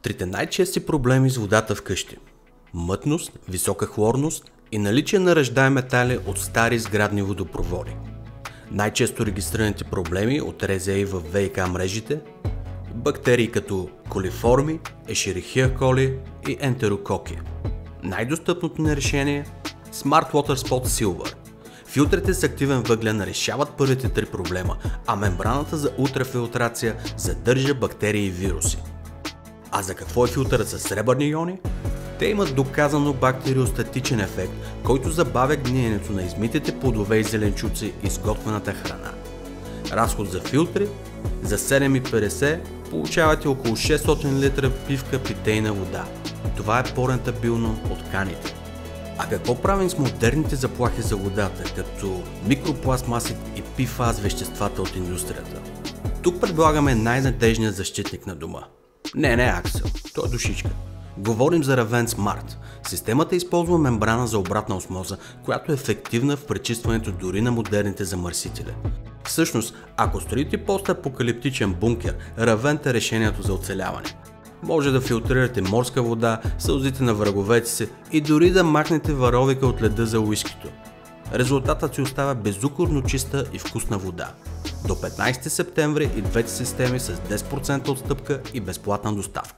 Трите най-чести проблеми с водата вкъщи: мътност, висока хлорност и наличие на ръждаеми метали от стари сградни водопроводи. Най-често регистрираните проблеми от РЗИ в ВиК мрежите: бактерии като колиформи, ешерихия коли и ентерококи. Най-достъпното ни решение – Smart Water Spot Silver. Филтрите с активен въглен решават първите три проблема, а мембраната за ултрафилтрация задържа бактерии и вируси. А за какво е филтърът с сребърни иони? Те имат доказано бактериостатичен ефект, който забавя гниенето на измитите плодове и зеленчуци и изготвената храна. Разход за филтри: за 7,50 получавате около 600 литра пивка питейна вода. Това е по-рентабилно от каните. А какво правим с модерните заплахи за водата, като микропластмаси и PFAS веществата от индустрията? Тук предлагаме най-надежният защитник на дома. Не Аксел, той е душичка. Говорим за Ravent Smart. Системата използва мембрана за обратна осмоза, която е ефективна в пречистването дори на модерните замърсители. Всъщност, ако строите постапокалиптичен бункер, Ravent е решението за оцеляване. Може да филтрирате морска вода, сълзите на враговете си и дори да махнете варовика от леда за уискито. Резултатът си остава безукорно чиста и вкусна вода. До 15 септември и двете системи с 10% отстъпка и безплатна доставка.